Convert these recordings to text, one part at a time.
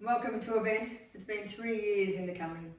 Welcome to an event that's been 3 years in the coming.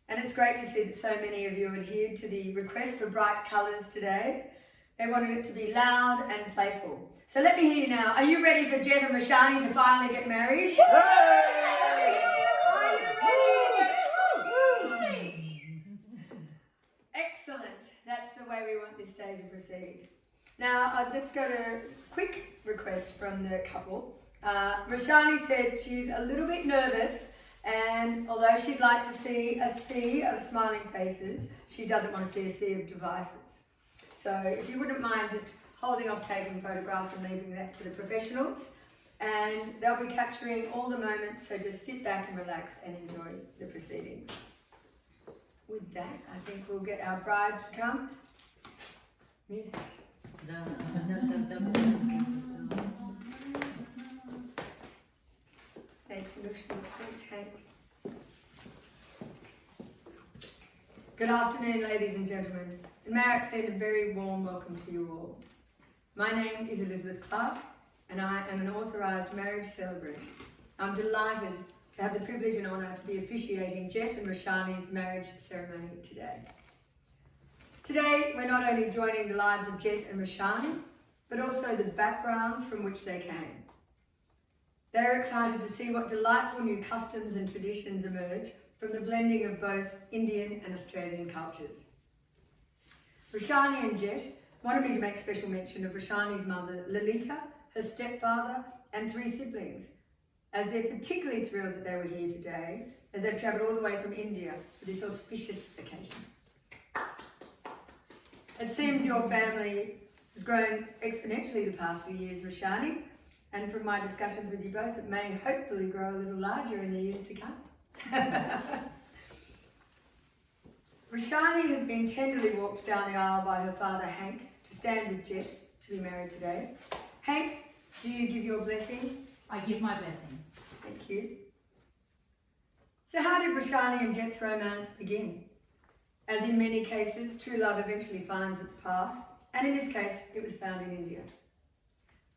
And it's great to see that so many of you adhered to the request for bright colours today. They wanted it to be loud and playful. So let me hear you now. Are you ready for Jett and Roshani to finally get married? Are you ready? Excellent. That's the way we want this day to proceed. Now, I've just got a quick request from the couple. Roshani said she's a little bit nervous, and although she'd like to see a sea of smiling faces, she doesn't want to see a sea of devices. So if you wouldn't mind just holding off taking photographs and leaving that to the professionals, and they'll be capturing all the moments, so just sit back and relax and enjoy the proceedings. With that, I think we'll get our bride to come. Music. Thanks, Luff. Thanks, Hank. Good afternoon, ladies and gentlemen, and may I extend a very warm welcome to you all. My name is Elizabeth Clark, and I am an authorised marriage celebrant. I'm delighted to have the privilege and honour to be officiating Jett and Roshani's marriage ceremony today. Today, we're not only joining the lives of Jett and Roshani, but also the backgrounds from which they came. They're excited to see what delightful new customs and traditions emerge from the blending of both Indian and Australian cultures. Roshani and Jett wanted me to make special mention of Roshani's mother, Lalita, her stepfather, and 3 siblings, as they're particularly thrilled that they were here today, as they've travelled all the way from India for this auspicious occasion. It seems your family has grown exponentially the past few years, Roshani, and from my discussions with you both, it may hopefully grow a little larger in the years to come. Roshani has been tenderly walked down the aisle by her father, Hank, to stand with Jett to be married today. Hank, do you give your blessing? I give my blessing. Thank you. So how did Roshani and Jett's romance begin? As in many cases, true love eventually finds its path, and in this case, it was found in India.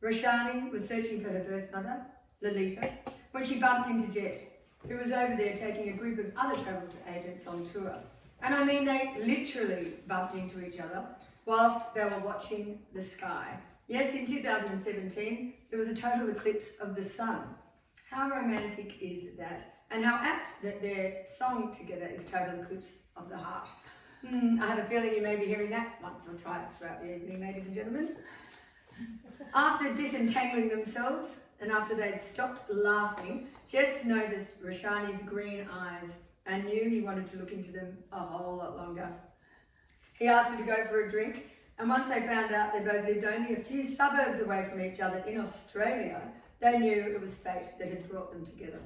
Roshani was searching for her birth mother, Lalita, when she bumped into Jett, who was over there taking a group of other travel agents on tour. And I mean, they literally bumped into each other whilst they were watching the sky. Yes, in 2017, there was a total eclipse of the sun. How romantic is that? And how apt that their song together is Total Eclipse of the Heart. I have a feeling you may be hearing that once or twice throughout the evening, ladies and gentlemen. After disentangling themselves, and after they'd stopped laughing, Jett noticed Roshani's green eyes and knew he wanted to look into them a whole lot longer. He asked her to go for a drink, and once they found out they both lived only a few suburbs away from each other in Australia, they knew it was fate that had brought them together.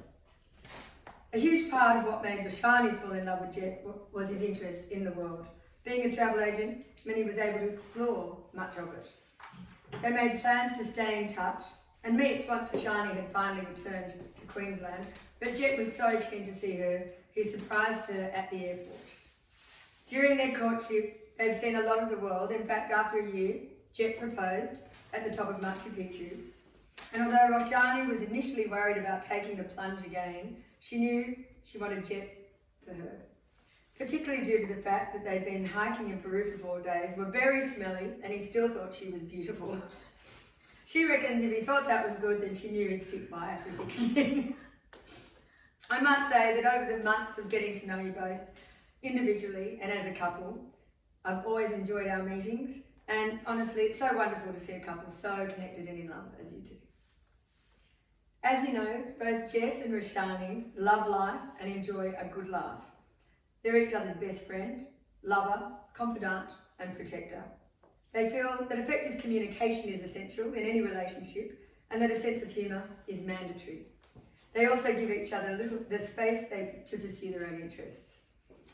A huge part of what made Roshani fall in love with Jett was his interest in the world. Being a travel agent meant he was able to explore much of it. They made plans to stay in touch and meet once Roshani had finally returned to Queensland, but Jett was so keen to see her, he surprised her at the airport. During their courtship, they've seen a lot of the world. In fact, after a year, Jett proposed at the top of Machu Picchu. And although Roshani was initially worried about taking the plunge again, she knew she wanted Jett for her. Particularly due to the fact that they'd been hiking in Peru for 4 days, were very smelly, and he still thought she was beautiful. She reckons if he thought that was good, then she knew he'd stick by her through thick and thin. I must say that over the months of getting to know you both, individually and as a couple, I've always enjoyed our meetings, and honestly, it's so wonderful to see a couple so connected and in love as you two. As you know, both Jett and Roshani love life and enjoy a good laugh. They're each other's best friend, lover, confidant, and protector. They feel that effective communication is essential in any relationship and that a sense of humour is mandatory. They also give each other the space to pursue their own interests.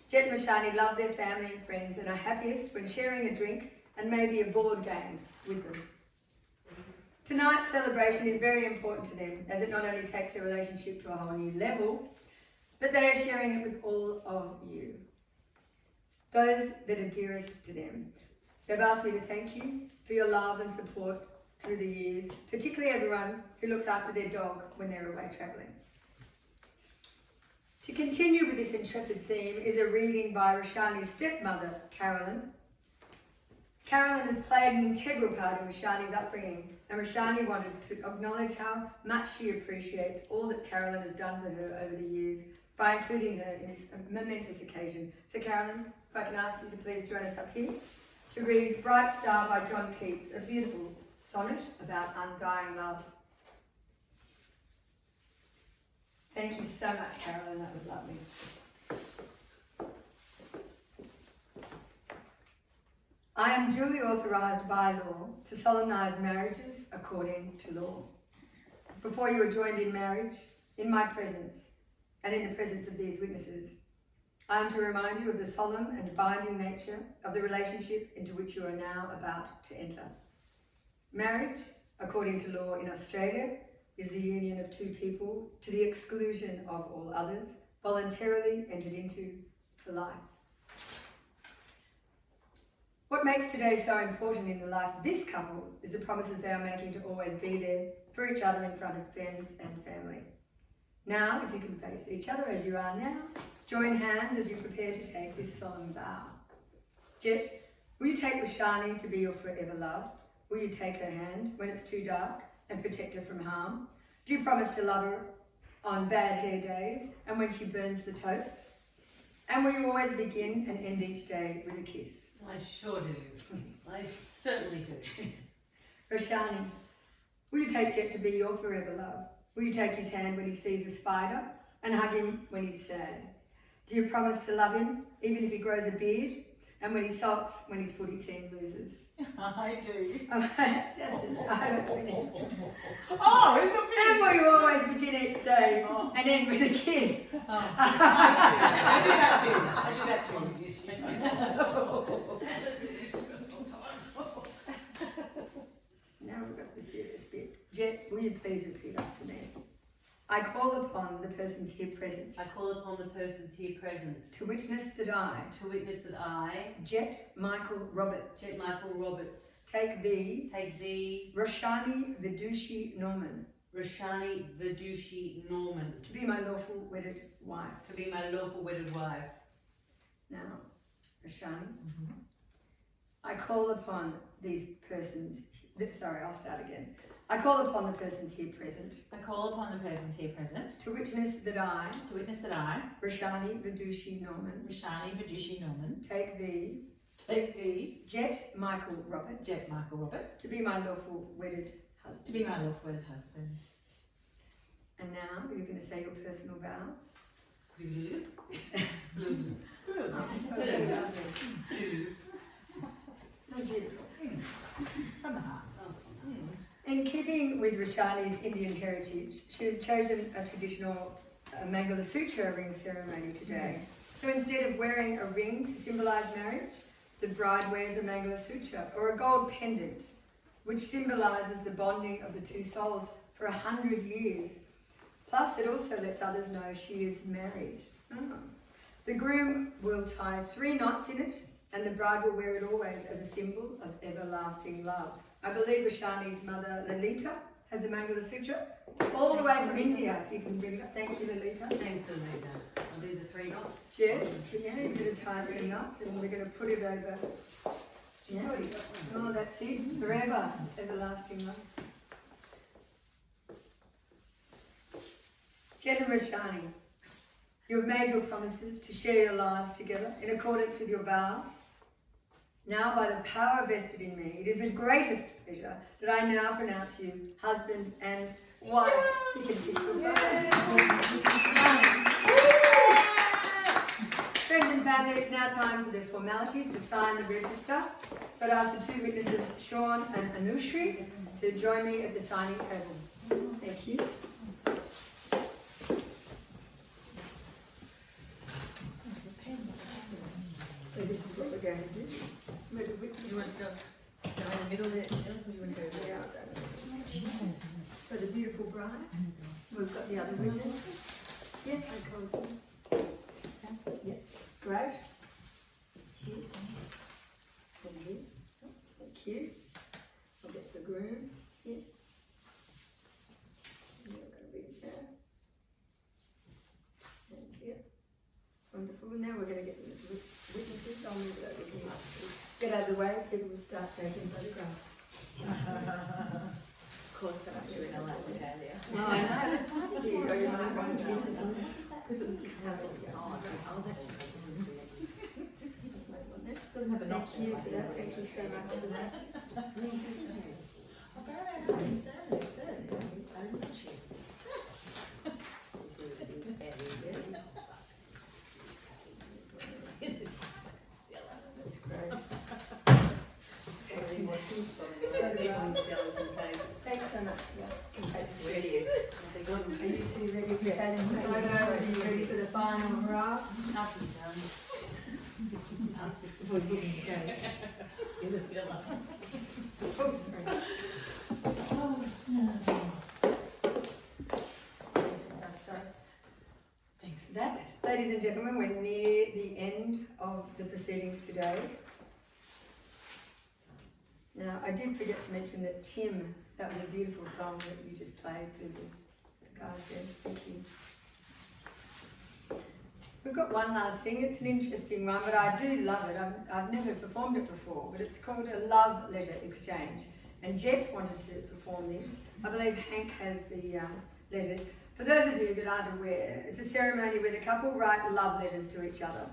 Jett and Roshani love their family and friends and are happiest when sharing a drink and maybe a board game with them. Tonight's celebration is very important to them, as it not only takes their relationship to a whole new level, but they are sharing it with all of you, those that are dearest to them. They've asked me to thank you for your love and support through the years, particularly everyone who looks after their dog when they're away travelling. To continue with this intrepid theme is a reading by Roshani's stepmother, Carolyn. Carolyn has played an integral part in Roshani's upbringing, and Roshani wanted to acknowledge how much she appreciates all that Carolyn has done for her over the years by including her in this momentous occasion. So Carolyn, if I can ask you to please join us up here to read Bright Star by John Keats, a beautiful sonnet about undying love. Thank you so much, Carolyn, that was lovely. I am duly authorised by law to solemnise marriages according to law. Before you are joined in marriage, in my presence, and in the presence of these witnesses, I am to remind you of the solemn and binding nature of the relationship into which you are now about to enter. Marriage, according to law in Australia, is the union of two people to the exclusion of all others, voluntarily entered into for life. What makes today so important in the life of this couple is the promises they are making to always be there for each other in front of friends and family. Now, if you can face each other as you are now, join hands as you prepare to take this solemn vow. Jett, will you take Roshani to be your forever love? Will you take her hand when it's too dark and protect her from harm? Do you promise to love her on bad hair days and when she burns the toast? And will you always begin and end each day with a kiss? I sure do. I certainly do. Roshani, will you take Jett to be your forever love? Will you take his hand when he sees a spider and hug him when he's sad? Do you promise to love him even if he grows a beard and when he sulks when his footy team loses? I do. Just as I haven't finished. Oh, it's a And will you always begin each day and end with a kiss? Oh, I do that too. I do that too. Now we've got the serious bit. Jett, will you please repeat after me? I call upon the persons here present. I call upon the persons here present To witness that I, Jett Michael Roberts, take thee, Roshani Vidushi Norman, to be my lawful wedded wife. Now, Roshani, I call upon these persons, I'll start again. I call upon the persons here present. To witness that I, Roshani Vidushi Norman, take thee, Jett Michael Roberts, to be my lawful wedded husband. And now you're going to say your personal vows. Beautiful. From the heart. In keeping with Roshani's Indian heritage, she has chosen a traditional Mangala Sutra ring ceremony today. So instead of wearing a ring to symbolise marriage, the bride wears a Mangala Sutra or a gold pendant, which symbolises the bonding of the two souls for 100 years. Plus, it also lets others know she is married. The groom will tie 3 knots in it, and the bride will wear it always as a symbol of everlasting love. I believe Roshani's mother, Lalita, has a Mangala Sutra, all the way from India, if you can bring it up. Thank you, Lalita. Thanks, Lalita. I'll do the 3 knots. Jett, yeah, you're going to tie 3 knots, and we're going to put it over. Yeah. Oh, that's it. Forever, everlasting love. Jett and Roshani, you have made your promises to share your lives together in accordance with your vows. Now, by the power vested in me, it is with greatest pleasure that I now pronounce you husband and wife. You can kiss your bride. Friends and family, it's now time for the formalities to sign the register. So I'd ask the 2 witnesses, Sean and Anushri, to join me at the signing table. Thank you. So this is what we're going to do. You want to go in the middle there, Alice, or you want to go there? So the beautiful bride, we've got the other witness. Yeah, okay. Yeah, great. Thank you. Thank you. I'll get the groom. Yeah. You're going to be there. And here. Wonderful. Now we're going to get the witnesses. I'll move it over here. Get out of the way, people will start taking photographs. Of course, that actually went out with earlier. No, I know. You got your mind on Because it was doesn't have a Thank notch you for that. Thank you so much for that. That's great. Thanks so much for that. Are you two ready for taking the photo? Are you ready for the final hurrah? Oh, sorry. Sorry. Thanks for That, ladies and gentlemen, we're near the end of the proceedings today. Now, I did forget to mention that Tim, that was a beautiful song that you just played for the guys there. Thank you. We've got one last thing. It's an interesting one, but I do love it. I've never performed it before, but it's called a love letter exchange. And Jett wanted to perform this. I believe Hank has the letters. For those of you that aren't aware, it's a ceremony where the couple write love letters to each other.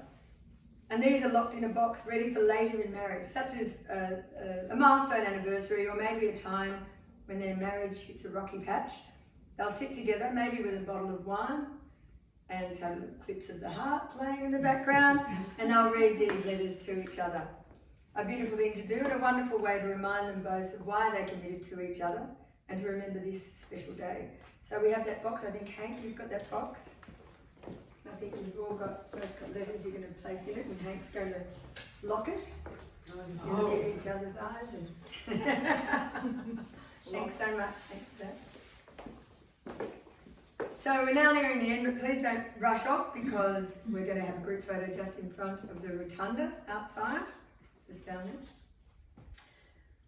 And these are locked in a box ready for later in marriage, such as a milestone anniversary or maybe a time when their marriage hits a rocky patch. They'll sit together, maybe with a bottle of wine and clips of the heart playing in the background, and they'll read these letters to each other. A beautiful thing to do and a wonderful way to remind them both of why they committed to each other and to remember this special day. So we have that box. I think, Hank, you've got that box. I think you've all both got letters you're going to place in it, and Hank's going to lock it. You look at each other's eyes. And thanks so much. Thanks for that. So we're now nearing the end, but please don't rush off because we're going to have a group photo just in front of the rotunda outside, just down there.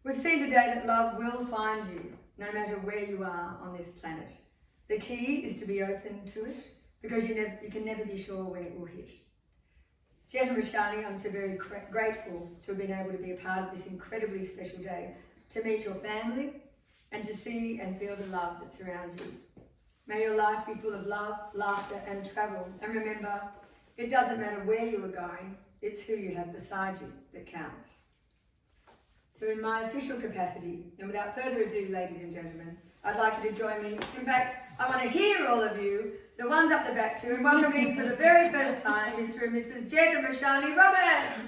We've seen today that love will find you, no matter where you are on this planet. The key is to be open to it, because you can never be sure when it will hit. Jett and Roshani, I'm so very grateful to have been able to be a part of this incredibly special day, to meet your family and to see and feel the love that surrounds you. May your life be full of love, laughter and travel. And remember, it doesn't matter where you are going, it's who you have beside you that counts. So in my official capacity, and without further ado, ladies and gentlemen, I'd like you to join me. In fact, I want to hear all of you, the ones up the back too, and welcoming for the very first time, Mr. and Mrs. Jett and Roshani Roberts.